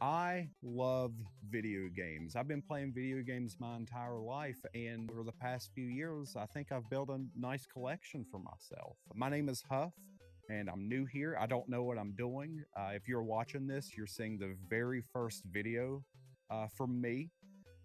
I love video games. I've been playing video games my entire life, and over the past few years, I think I've built a nice collection for myself. My name is Huff, and I'm new here. I don't know what I'm doing. If you're watching this, you're seeing the very first video from me,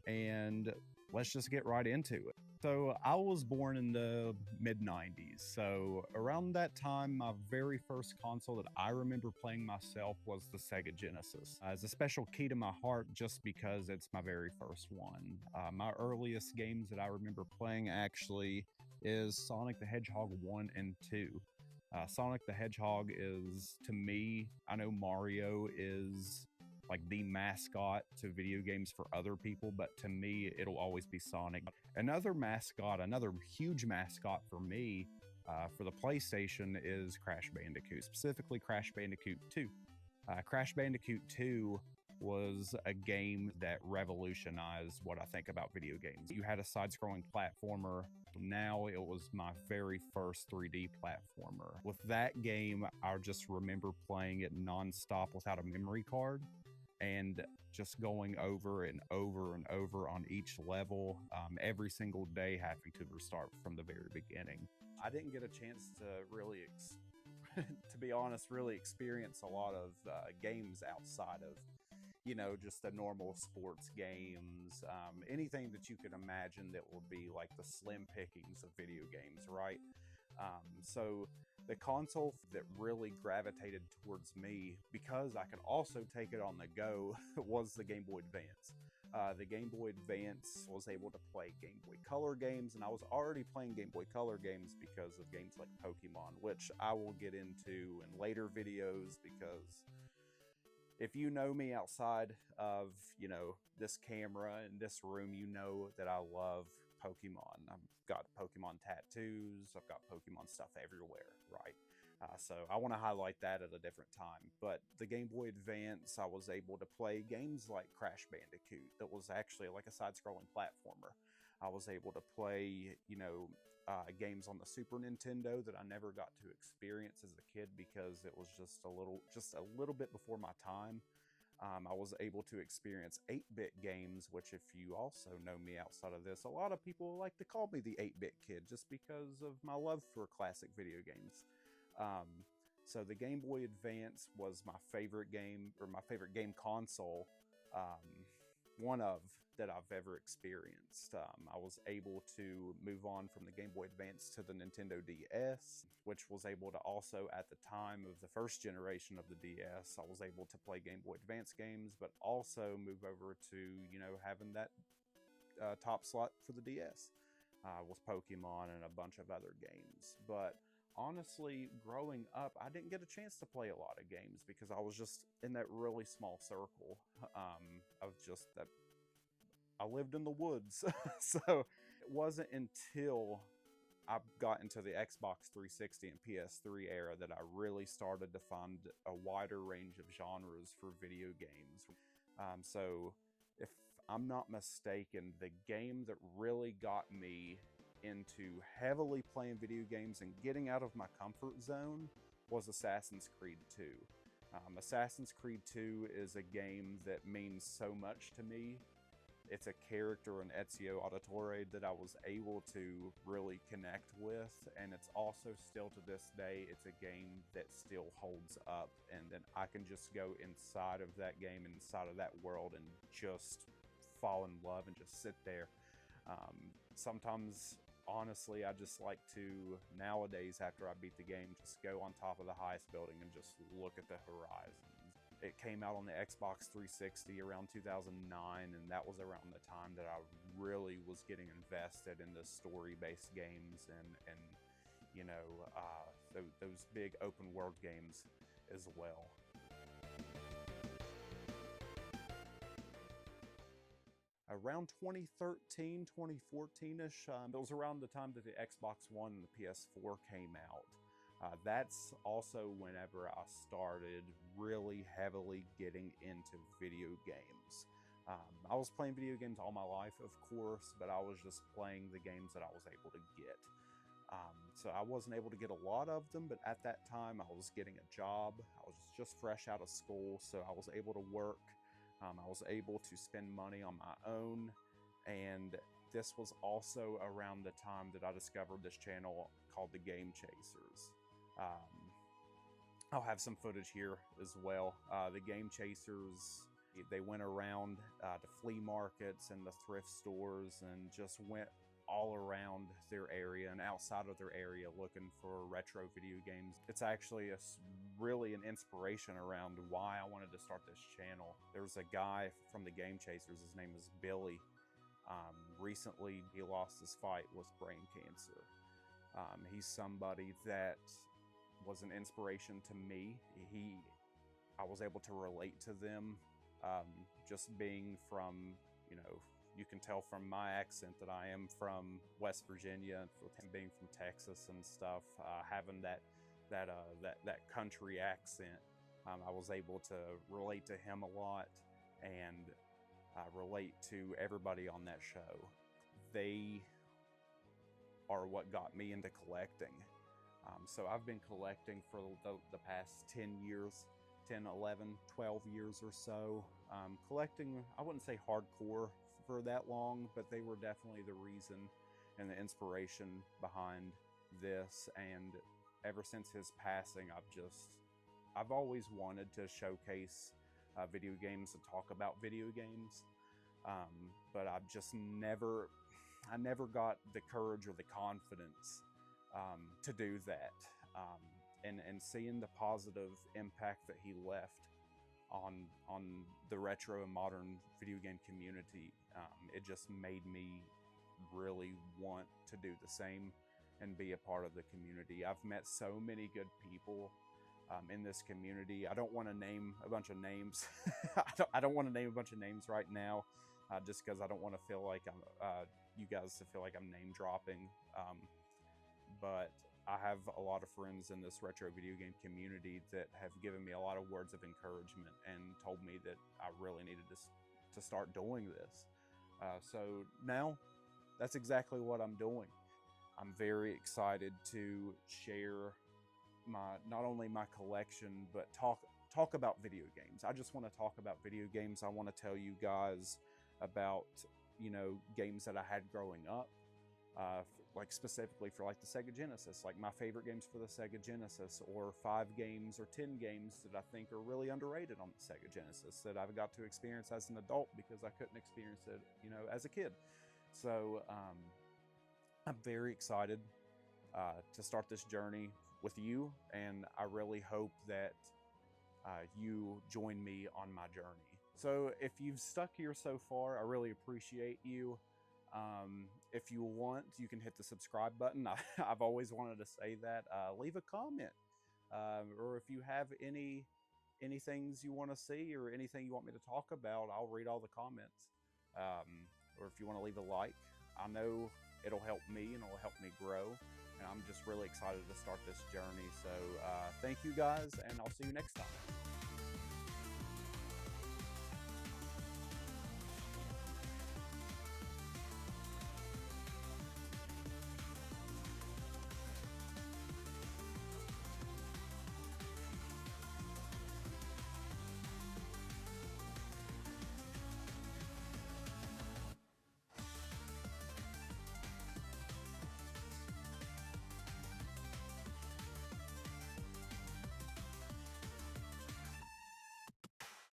and let's just get right into it. So I was born in the mid 90s. So around that time, my very first console that I remember playing myself was the Sega Genesis. It's a special key to my heart just because it's my very first one. My earliest games that I remember playing actually is Sonic the Hedgehog 1 and 2. Sonic the Hedgehog is, to me, I know Mario is like the mascot to video games for other people, but to me, it'll always be Sonic. Another mascot, another huge mascot for me for the PlayStation is Crash Bandicoot, specifically Crash Bandicoot 2. Crash Bandicoot 2 was a game that revolutionized what I think about video games. You had a side-scrolling platformer. Now it was my very first 3D platformer. With that game, I just remember playing it nonstop without a memory card and just going over and over and over on each level, every single day having to restart from the very beginning. I didn't get a chance to really, to be honest, really experience a lot of games outside of, just the normal sports games, anything that you could imagine that will be like the slim pickings of video games, right? So the console that really gravitated towards me, because I could also take it on the go, was the Game Boy Advance. The Game Boy Advance was able to play Game Boy Color games, and I was already playing Game Boy Color games because of games like Pokemon, which I will get into in later videos, because if you know me outside of, this camera and this room, you know that I love Pokemon. I've got Pokemon tattoos, I've got Pokemon stuff everywhere, right? So I want to highlight that at a different time. But the Game Boy Advance, I was able to play games like Crash Bandicoot, that was actually like a side-scrolling platformer. I was able to play, games on the Super Nintendo that I never got to experience as a kid because it was just a little bit before my time. I was able to experience 8-bit games, which, if you also know me outside of this, a lot of people like to call me the 8-bit kid just because of my love for classic video games. So the Game Boy Advance was my favorite game, or my favorite game console, one of that I've ever experienced. I was able to move on from the Game Boy Advance to the Nintendo DS, which was able to also, at the time of the first generation of the DS, I was able to play Game Boy Advance games, but also move over to, having that top slot for the DS with Pokemon and a bunch of other games. But honestly, growing up, I didn't get a chance to play a lot of games because I was just in that really small circle of just that. I lived in the woods. So it wasn't until I got into the Xbox 360 and PS3 era that I really started to find a wider range of genres for video games. So if I'm not mistaken, the game that really got me into heavily playing video games and getting out of my comfort zone was Assassin's Creed 2. Assassin's Creed 2 is a game that means so much to me. It's a character in Ezio Auditore that I was able to really connect with, and it's also still to this day, it's a game that still holds up, and then I can just go inside of that game, inside of that world, and just fall in love and just sit there. Sometimes, honestly, I just like to, nowadays, after I beat the game, just go on top of the highest building and just look at the horizon. It came out on the Xbox 360 around 2009, and that was around the time that I really was getting invested in the story-based games and those big open world games as well. Around 2013, 2014-ish, it was around the time that the Xbox One and the PS4 came out. That's also whenever I started really heavily getting into video games. I was playing video games all my life, of course, but I was just playing the games that I was able to get. So I wasn't able to get a lot of them, but at that time I was getting a job. I was just fresh out of school, so I was able to work I was able to spend money on my own, and this was also around the time that I discovered this channel called The Game Chasers. I'll have some footage here as well. The Game Chasers, they went around to flea markets and the thrift stores and just went all around their area and outside of their area looking for retro video games. It's actually really an inspiration around why I wanted to start this channel. There's a guy from the Game Chasers, his name is Billy. Recently, he lost his fight with brain cancer. He's somebody that was an inspiration to me. I was able to relate to them, just being from, you can tell from my accent that I am from West Virginia, with him being from Texas and stuff, having that country accent. I was able to relate to him a lot and relate to everybody on that show. They are what got me into collecting. So I've been collecting for the past 10 years, 10, 11, 12 years or so. Collecting, I wouldn't say hardcore for that long, but they were definitely the reason and the inspiration behind this. And ever since his passing, I've always wanted to showcase video games and talk about video games. But I never got the courage or the confidence to do that. And seeing the positive impact that he left on the retro and modern video game community, it just made me really want to do the same and be a part of the community. I've met so many good people in this community. I don't want to name a bunch of names. I don't want to name a bunch of names right now, just because I don't want to feel like you guys to feel like I'm name dropping. But I have a lot of friends in this retro video game community that have given me a lot of words of encouragement and told me that I really needed to start doing this. So now that's exactly what I'm doing. I'm very excited to share not only my collection, but talk about video games. I just want to talk about video games. I want to tell you guys about, games that I had growing up. Like specifically for like the Sega Genesis, like my favorite games for the Sega Genesis, or 5 games or 10 games that I think are really underrated on the Sega Genesis that I've got to experience as an adult because I couldn't experience it, as a kid. So I'm very excited to start this journey with you, and I really hope that you join me on my journey. So if you've stuck here so far, I really appreciate you. If you want, you can hit the subscribe button. I've always wanted to say that. Leave a comment, or if you have any things you want to see or anything you want me to talk about, I'll read all the comments. Or if you want to leave a like, I know it'll help me and it'll help me grow. And I'm just really excited to start this journey. So thank you guys, and I'll see you next time.